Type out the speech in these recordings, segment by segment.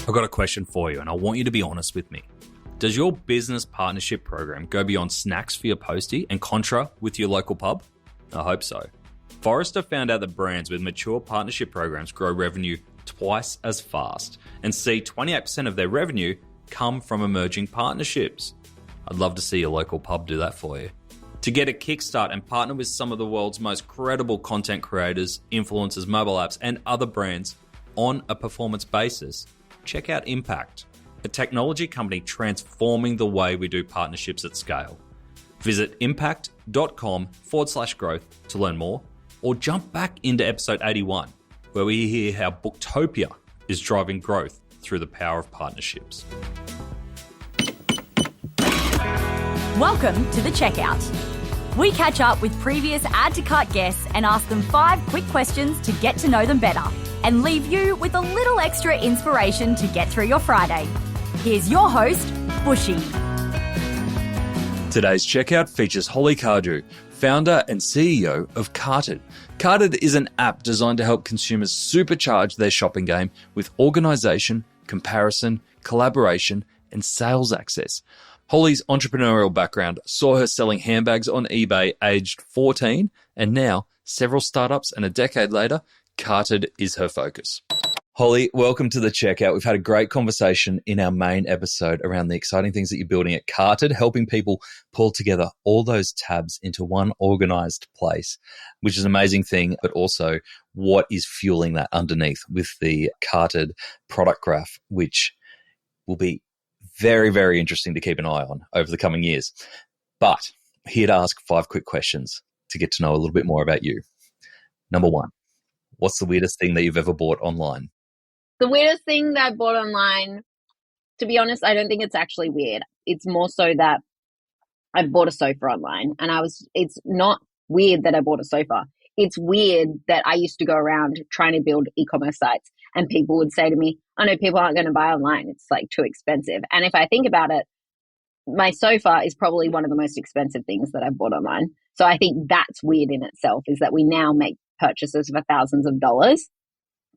I've got a question for you, and I want you to be honest with me. Does your business partnership program go beyond snacks for your postie and contra with your local pub? I hope so. Forrester found out that brands with mature partnership programs grow revenue twice as fast and see 28% of their revenue come from emerging partnerships. I'd love to see your local pub do that for you. To get a kickstart and partner with some of the world's most credible content creators, influencers, mobile apps, and other brands on a performance basis, check out Impact, a technology company transforming the way we do partnerships at scale. Visit impact.com/growth to learn more, or jump back into episode 81, where we hear how Booktopia is driving growth through the power of partnerships. Welcome to The Checkout. We catch up with previous Add to Cart guests and ask them 5 quick questions to get to know them better and leave you with a little extra inspiration to get through your Friday. Here's your host, Bushy. Today's checkout features Holly Cardew, founder and CEO of Carted. Carted is an app designed to help consumers supercharge their shopping game with organisation, comparison, collaboration, and sales access. Holly's entrepreneurial background saw her selling handbags on eBay aged 14, and now, several startups and a decade later, Carted is her focus. Holly, welcome to The Checkout. We've had a great conversation in our main episode around the exciting things that you're building at Carted, helping people pull together all those tabs into one organised place, which is an amazing thing, but also what is fueling that underneath with the Carted product graph, which will be very, very interesting to keep an eye on over the coming years. But here to ask 5 quick questions to get to know a little bit more about you. Number 1, what's the weirdest thing that you've ever bought online? The weirdest thing that I bought online, to be honest, I don't think it's actually weird. It's more so that I bought a sofa online and it's not weird that I bought a sofa. It's weird that I used to go around trying to build e-commerce sites and people would say to me, oh no, people aren't going to buy online. It's like too expensive. And if I think about it, my sofa is probably one of the most expensive things that I've bought online. So I think that's weird in itself, is that we now make purchases for thousands of dollars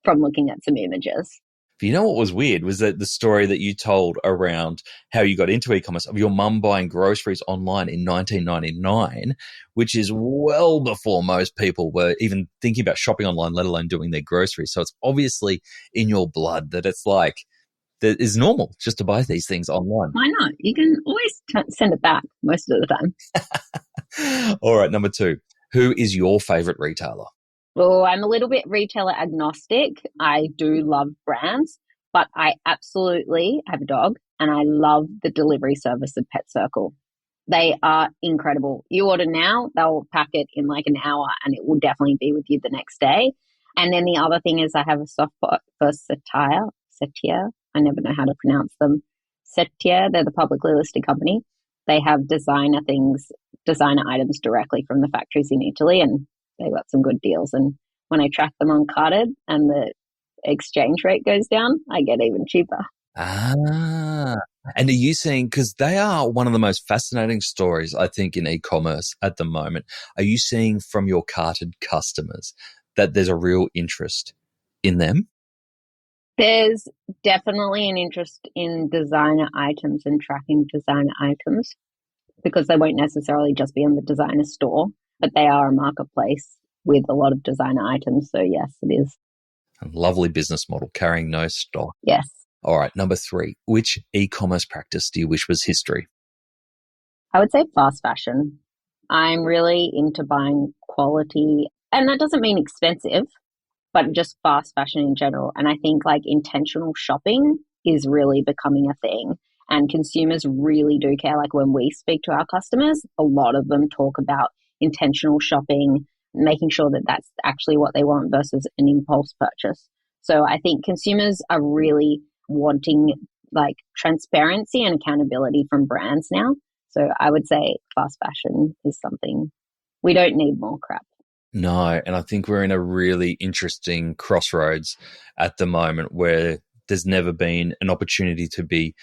from looking at some images. But you know what was weird was that the story that you told around how you got into e-commerce of your mum buying groceries online in 1999, which is well before most people were even thinking about shopping online, let alone doing their groceries. So it's obviously in your blood that it's like, that is normal just to buy these things online. Why not? You can always send it back most of the time. All right, number 2, who is your favorite retailer? Well, I'm a little bit retailer agnostic. I do love brands, but I absolutely have a dog and I love the delivery service of Pet Circle. They are incredible. You order now, they'll pack it in like an hour and it will definitely be with you the next day. And then the other thing is I have a soft spot for Setia. I never know how to pronounce them. Setia, they're the publicly listed company. They have designer items directly from the factories in Italy, and they got some good deals. And when I track them on Carted and the exchange rate goes down, I get even cheaper. And are you seeing, because they are one of the most fascinating stories, I think, in e-commerce at the moment, are you seeing from your Carted customers that there's a real interest in them? There's definitely an interest in designer items and tracking designer items, because they won't necessarily just be in the designer store, but they are a marketplace with a lot of designer items. So yes, it is. A lovely business model, carrying no stock. Yes. All right, number 3, which e-commerce practice do you wish was history? I would say fast fashion. I'm really into buying quality, and that doesn't mean expensive, but just fast fashion in general. And I think like intentional shopping is really becoming a thing. And consumers really do care. Like when we speak to our customers, a lot of them talk about intentional shopping, making sure that that's actually what they want versus an impulse purchase. So I think consumers are really wanting like transparency and accountability from brands now. So I would say fast fashion is something we don't need more crap. No, and I think we're in a really interesting crossroads at the moment where there's never been an opportunity to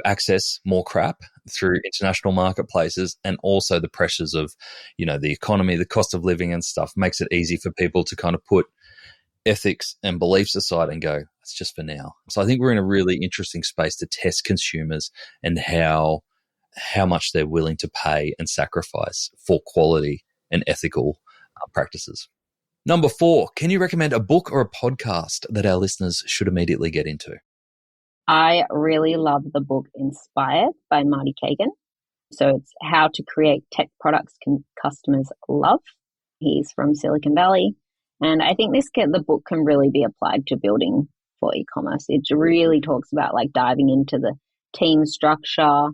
access more crap through international marketplaces, and also the pressures of, the economy, the cost of living and stuff makes it easy for people to kind of put ethics and beliefs aside and go, it's just for now. So I think we're in a really interesting space to test consumers and how much they're willing to pay and sacrifice for quality and ethical practices. Number 4, can you recommend a book or a podcast that our listeners should immediately get into? I really love the book Inspired by Marty Kagan. So it's how to create tech products customers love. He's from Silicon Valley. And I think the book can really be applied to building for e-commerce. It really talks about like diving into the team structure,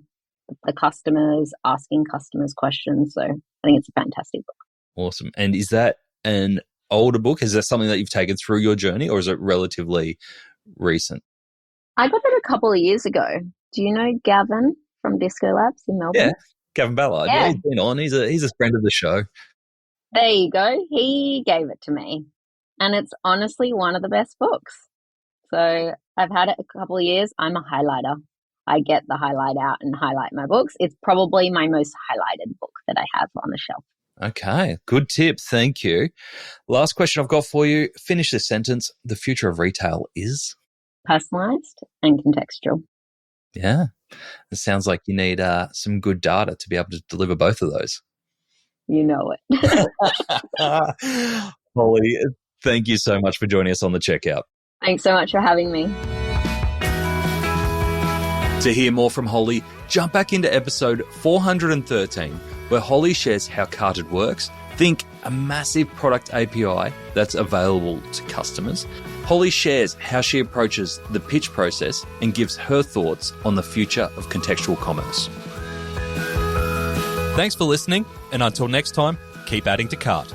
the customers, asking customers questions. So I think it's a fantastic book. Awesome. And is that an older book? Is that something that you've taken through your journey, or is it relatively recent? I got that a couple of years ago. Do you know Gavin from Disco Labs in Melbourne? Yeah, Gavin Ballard. Yeah, he's been on. He's a friend of the show. There you go. He gave it to me. And it's honestly one of the best books. So I've had it a couple of years. I'm a highlighter. I get the highlight out and highlight my books. It's probably my most highlighted book that I have on the shelf. Okay, good tip. Thank you. Last question I've got for you. Finish this sentence. The future of retail is? Personalized and contextual. Yeah. It sounds like you need some good data to be able to deliver both of those. You know it. Holly, thank you so much for joining us on The Checkout. Thanks so much for having me. To hear more from Holly, jump back into episode 413, where Holly shares how Carted works. Think a massive product API that's available to customers. Holly shares how she approaches the pitch process and gives her thoughts on the future of contextual commerce. Thanks for listening, and until next time, keep adding to cart.